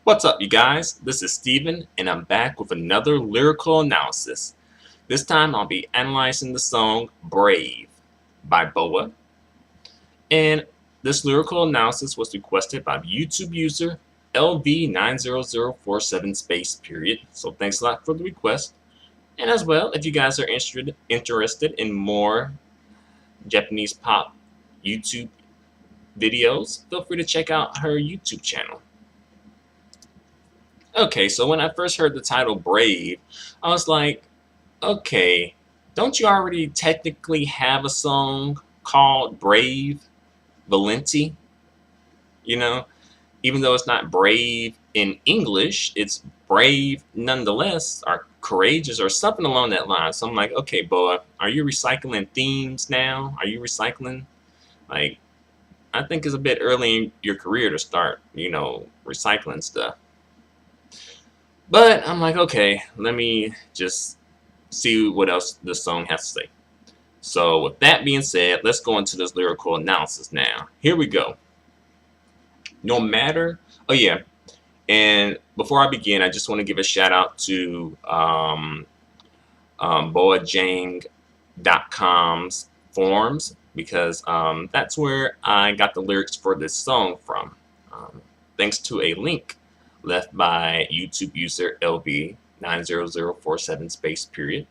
What's up, you guys? This is Steven, and I'm back with another lyrical analysis. This time I'll be analyzing the song Brave by BoA. And this lyrical analysis was requested by YouTube user LV90047 space period. So thanks a lot for the request. And as well, if you guys are interested in more Japanese pop YouTube videos, feel free to check out her YouTube channel. Okay, so when I first heard the title Brave, I was like, okay, don't you already technically have a song called Brave Valenti? You know, even though it's not brave in English, it's brave nonetheless, or courageous, or something along that line. So I'm like, okay, Boa, are you recycling themes now? Are you recycling? Like, I think it's a bit early in your career to start, recycling stuff. But I'm like, okay, let me just see what else this song has to say. So with that being said, let's go into this lyrical analysis now. Here we go. No matter, oh yeah, and before I begin, I just want to give a shout out to boajang.com's forums because that's where I got the lyrics for this song from. Thanks to a link left by YouTube user LB90047 space period.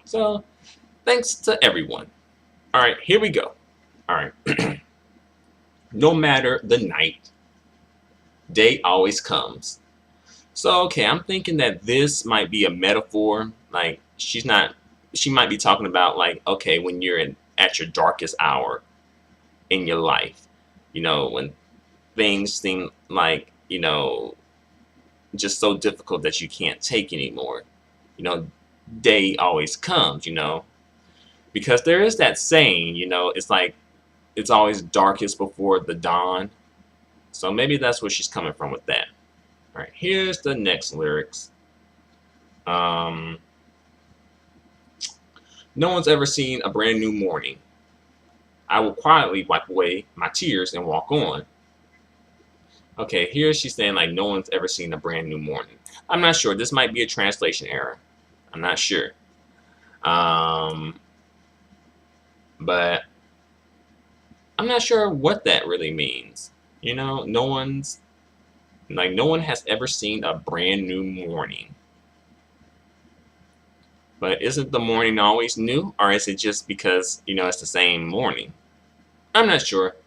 So thanks to everyone. All right, here we go. All right. No matter the night, day always comes. So, okay, I'm thinking that this might be a metaphor. Like, she might be talking about, like, okay, when you're at your darkest hour in your life, when things seem like, just so difficult that you can't take anymore. Day always comes, because there is that saying, it's like it's always darkest before the dawn. So maybe that's where she's coming from with that. All right, here's the next lyrics. No one's ever seen a brand new morning. I will quietly wipe away my tears and walk on. Okay, here she's saying like no one's ever seen a brand new morning. I'm not sure. This might be a translation error. I'm not sure. But I'm not sure what that really means. No one has ever seen a brand new morning. But isn't the morning always new? Or is it just because, it's the same morning? I'm not sure.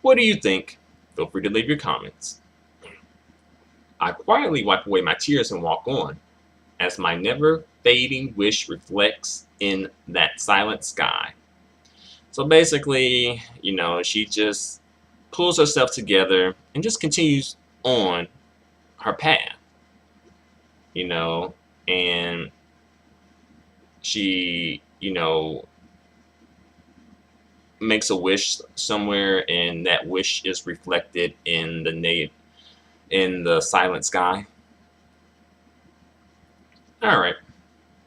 What do you think? Feel free to leave your comments. I quietly wipe away my tears and walk on, as my never fading wish reflects in that silent sky. So basically, she just pulls herself together and just continues on her path, and she, makes a wish somewhere, and that wish is reflected in the silent sky. All right,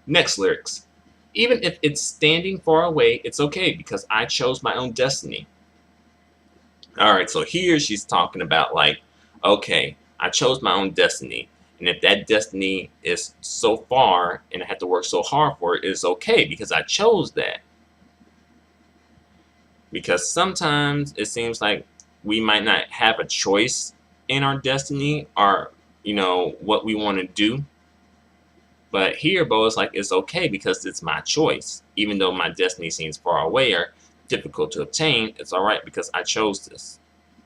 next lyrics. Even if it's standing far away, it's okay because I chose my own destiny. All right, so here she's talking about like, okay, I chose my own destiny. And if that destiny is so far and I have to work so hard for it, it's okay because I chose that. Because sometimes it seems like we might not have a choice in our destiny or, what we want to do. But here, Bo is like, it's okay because it's my choice. Even though my destiny seems far away or difficult to obtain, it's all right because I chose this.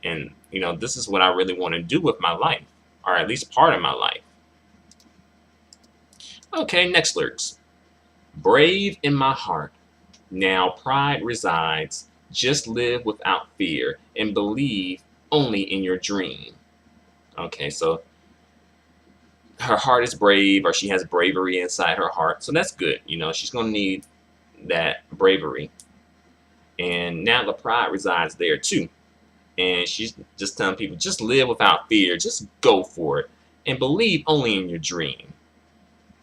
And, this is what I really want to do with my life, or at least part of my life. Okay, next lyrics. Brave in my heart, now pride resides. Just live without fear and believe only in your dream. Okay, so her heart is brave, or she has bravery inside her heart. So that's good. She's going to need that bravery. And now the pride resides there too. And she's just telling people, just live without fear. Just go for it. And believe only in your dream.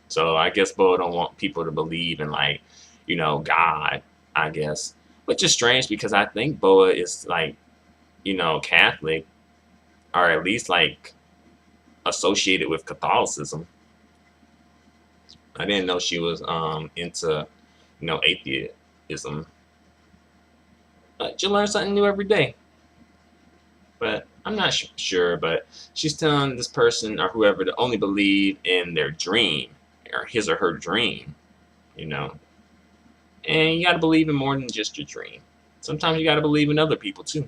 So I guess Bo don't want people to believe in like, God, I guess. Which is strange because I think BoA is like, Catholic, or at least like associated with Catholicism. I didn't know she was into, atheism. But you learn something new every day. But I'm not sure. But she's telling this person or whoever to only believe in their dream or his or her dream. You know, and you got to believe in more than just your dream. Sometimes you got to believe in other people too.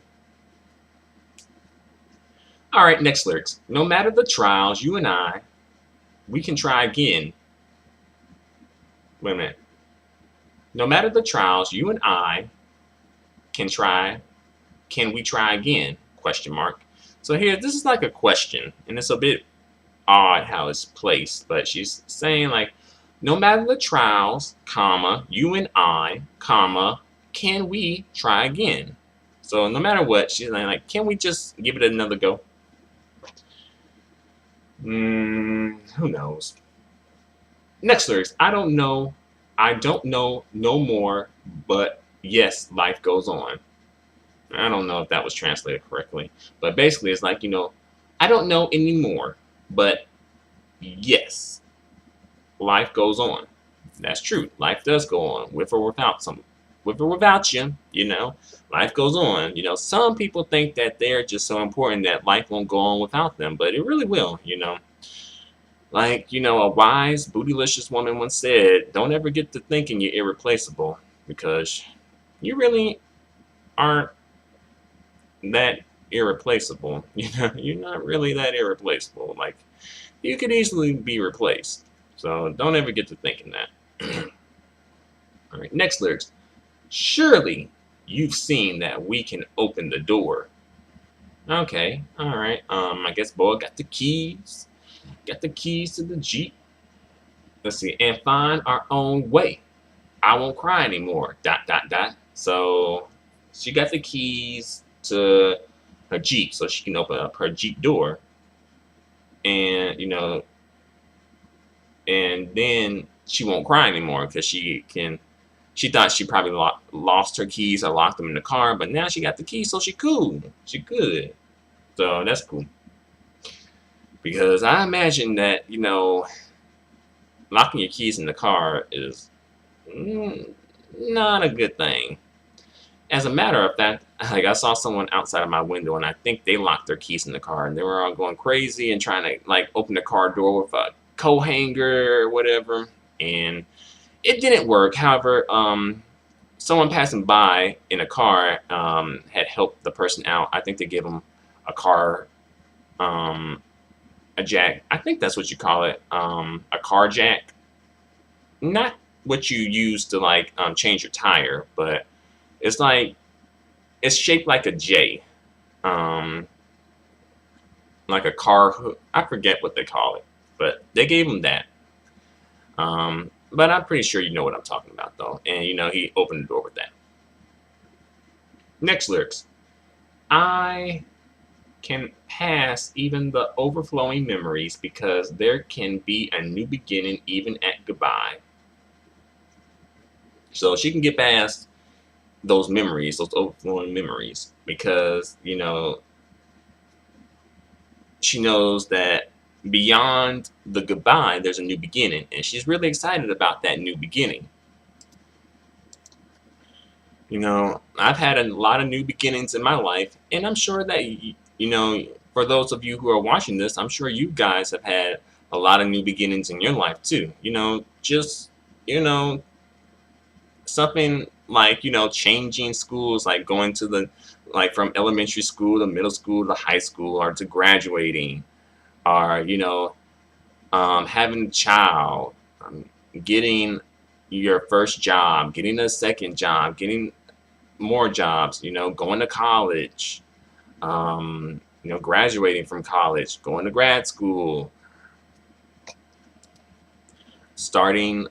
All right, next lyrics. No matter the trials, you and I, we can try again. Wait a minute. No matter the trials, you and I can try. Can we try again? Question mark. So here, this is like a question, and it's a bit odd how it's placed, but she's saying like, no matter the trials, comma, you and I, comma, can we try again? So no matter what, she's like, can we just give it another go? Who knows? Next lyrics. I don't know no more, but yes, life goes on. I don't know if that was translated correctly, but basically it's like, I don't know anymore, but yes, life goes on. That's true. Life does go on, with or without you, life goes on. Some people think that they're just so important that life won't go on without them, but it really will, Like, a wise, bootylicious woman once said, don't ever get to thinking you're irreplaceable, because you really aren't that irreplaceable. You're not really that irreplaceable. Like, you could easily be replaced. So don't ever get to thinking that. All right, next lyrics. Surely you've seen that we can open the door. Okay, all right. I guess BoA got the keys. Got the keys to the Jeep. Let's see, and find our own way. I won't cry anymore. ... So she got the keys to her Jeep, so she can open up her Jeep door, and and then she won't cry anymore because she thought she probably lost her keys or locked them in the car, but now she got the keys, so she cool. She good. So that's cool. Because I imagine that, locking your keys in the car is not a good thing. As a matter of fact, like I saw someone outside of my window, and I think they locked their keys in the car, and they were all going crazy and trying to like open the car door with a coat hanger or whatever, and it didn't work. However, someone passing by in a car had helped the person out. I think they gave them a car, a jack. I think that's what you call it, a car jack. Not what you use to like change your tire, but it's like it's shaped like a J, like a car hook. I forget what they call it, but they gave him that. But I'm pretty sure you know what I'm talking about, though. And he opened the door with that. Next lyrics. I can pass even the overflowing memories because there can be a new beginning even at goodbye. So she can get past those memories, those overflowing memories, because she knows that beyond the goodbye there's a new beginning, and she's really excited about that new beginning. I've had a lot of new beginnings in my life, and I'm sure that for those of you who are watching this, I'm sure you guys have had a lot of new beginnings in your life too. Just something like changing schools, like going to from elementary school to middle school to high school, or to graduating, or having a child, getting your first job, getting a second job, getting more jobs, going to college, graduating from college, going to grad school, starting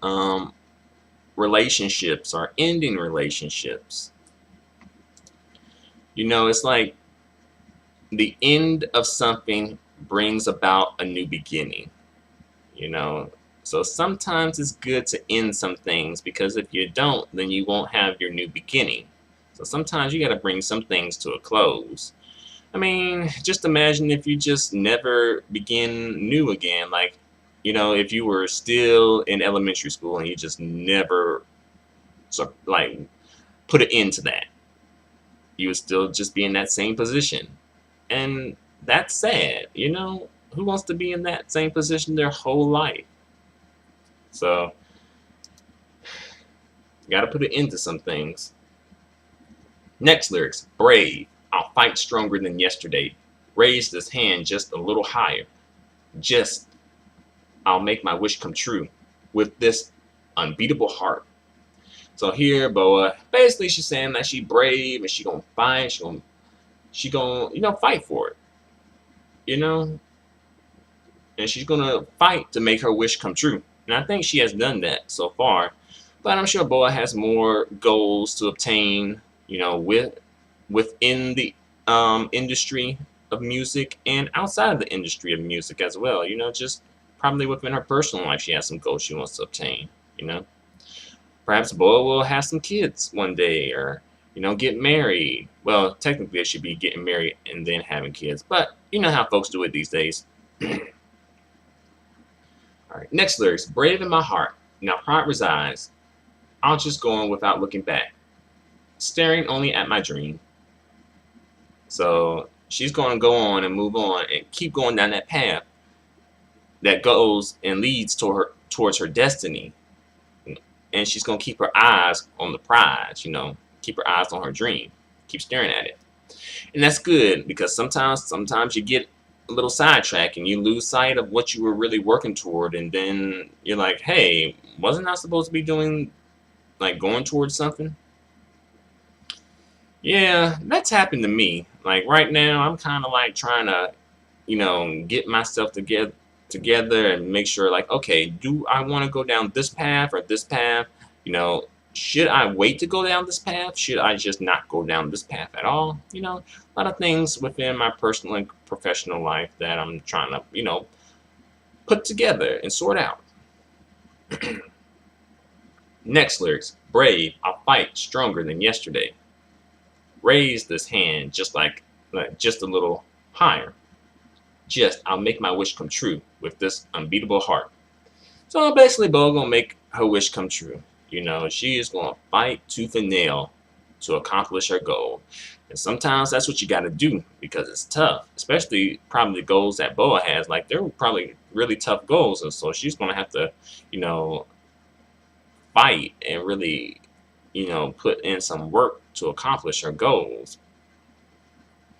relationships or ending relationships. It's like the end of something brings about a new beginning. So sometimes it's good to end some things, because if you don't, then you won't have your new beginning. So sometimes you got to bring some things to a close. I mean, just imagine if you just never begin new again. Like, if you were still in elementary school and you just never, like, put an end to that, you would still just be in that same position. And that's sad, Who wants to be in that same position their whole life? So, got to put an end to some things. Next lyrics, brave. I'll fight stronger than yesterday. Raise this hand just a little higher. Just, I'll make my wish come true with this unbeatable heart. So here, BoA, basically she's saying that she brave and she gonna fight, she gonna fight for it, you know, and she's gonna fight to make her wish come true. And I think she has done that so far, but I'm sure BoA has more goals to obtain, within the industry of music and outside of the industry of music as well. Just probably within her personal life, she has some goals she wants to obtain. Perhaps BoA will have some kids one day, or get married. Well, technically, it should be getting married and then having kids, but you know how folks do it these days. All right, next lyrics. Brave in my heart. Now pride resides. I'll just go on without looking back, staring only at my dream. So she's going to go on and move on and keep going down that path that goes and leads towards her destiny. And she's going to keep her eyes on the prize, keep her eyes on her dream, keep staring at it. And that's good, because sometimes you get a little sidetracked and you lose sight of what you were really working toward. And then you're like, hey, wasn't I supposed to be doing, like, going towards something? Yeah, that's happened to me. Like right now, I'm kind of like trying to, get myself together and make sure, like, okay, do I want to go down this path or this path? Should I wait to go down this path? Should I just not go down this path at all? A lot of things within my personal and professional life that I'm trying to, put together and sort out. Next lyrics, brave, I'll fight stronger than yesterday. Raise this hand just just a little higher. Just, I'll make my wish come true with this unbeatable heart. So basically, BoA gonna make her wish come true. She is gonna fight tooth and nail to accomplish her goal. And sometimes that's what you gotta do, because it's tough, especially probably goals that BoA has. Like, they're probably really tough goals, and so she's gonna have to, fight and really, put in some work to accomplish her goals.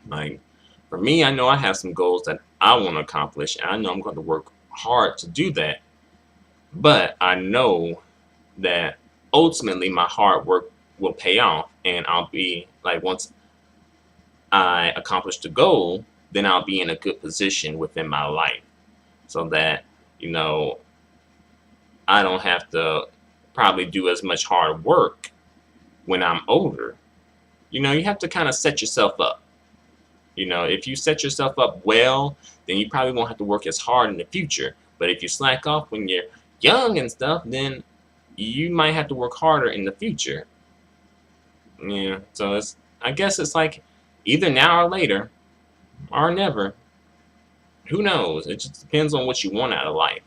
Like, for me, I know I have some goals that I want to accomplish, and I know I'm going to work hard to do that. But I know that ultimately my hard work will pay off, and I'll be like, once I accomplish the goal, then I'll be in a good position within my life, so that I don't have to probably do as much hard work when I'm older. You have to kind of set yourself up. If you set yourself up well, then you probably won't have to work as hard in the future. But if you slack off when you're young and stuff, then you might have to work harder in the future. Yeah, so I guess it's like either now or later, or never. Who knows? It just depends on what you want out of life.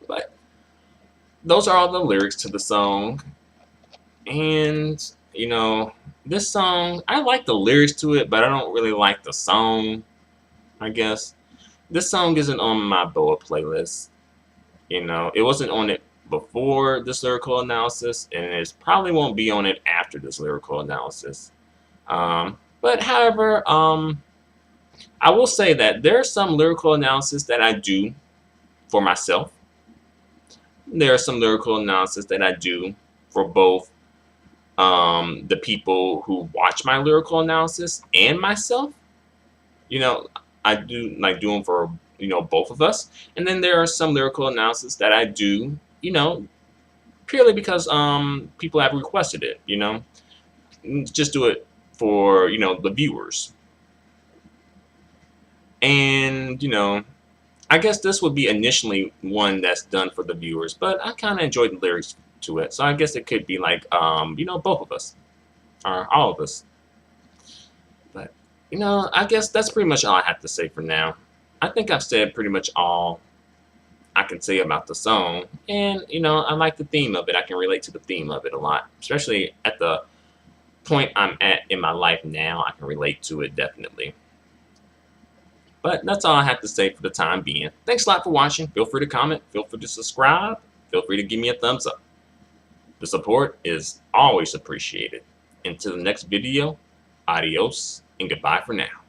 But those are all the lyrics to the song. And, this song, I like the lyrics to it, but I don't really like the song, I guess. This song isn't on my BoA playlist. It wasn't on it before this lyrical analysis, and it probably won't be on it after this lyrical analysis. But however, I will say that there's some lyrical analysis that I do for myself. There are some lyrical analysis that I do for both the people who watch my lyrical analysis and myself. I do like doing for both of us. And then there are some lyrical analysis that I do purely because people have requested it. Just do it for the viewers. And I guess this would be initially one that's done for the viewers, but I kind of enjoyed the lyrics to it, so I guess it could be like both of us, or all of us. But I guess that's pretty much all I have to say for now. I think I've said pretty much all I can say about the song. And, I like the theme of it. I can relate to the theme of it a lot, especially at the point I'm at in my life now. I can relate to it definitely. But that's all I have to say for the time being. Thanks a lot for watching. Feel free to comment. Feel free to subscribe. Feel free to give me a thumbs up. The support is always appreciated. Until the next video, adios and goodbye for now.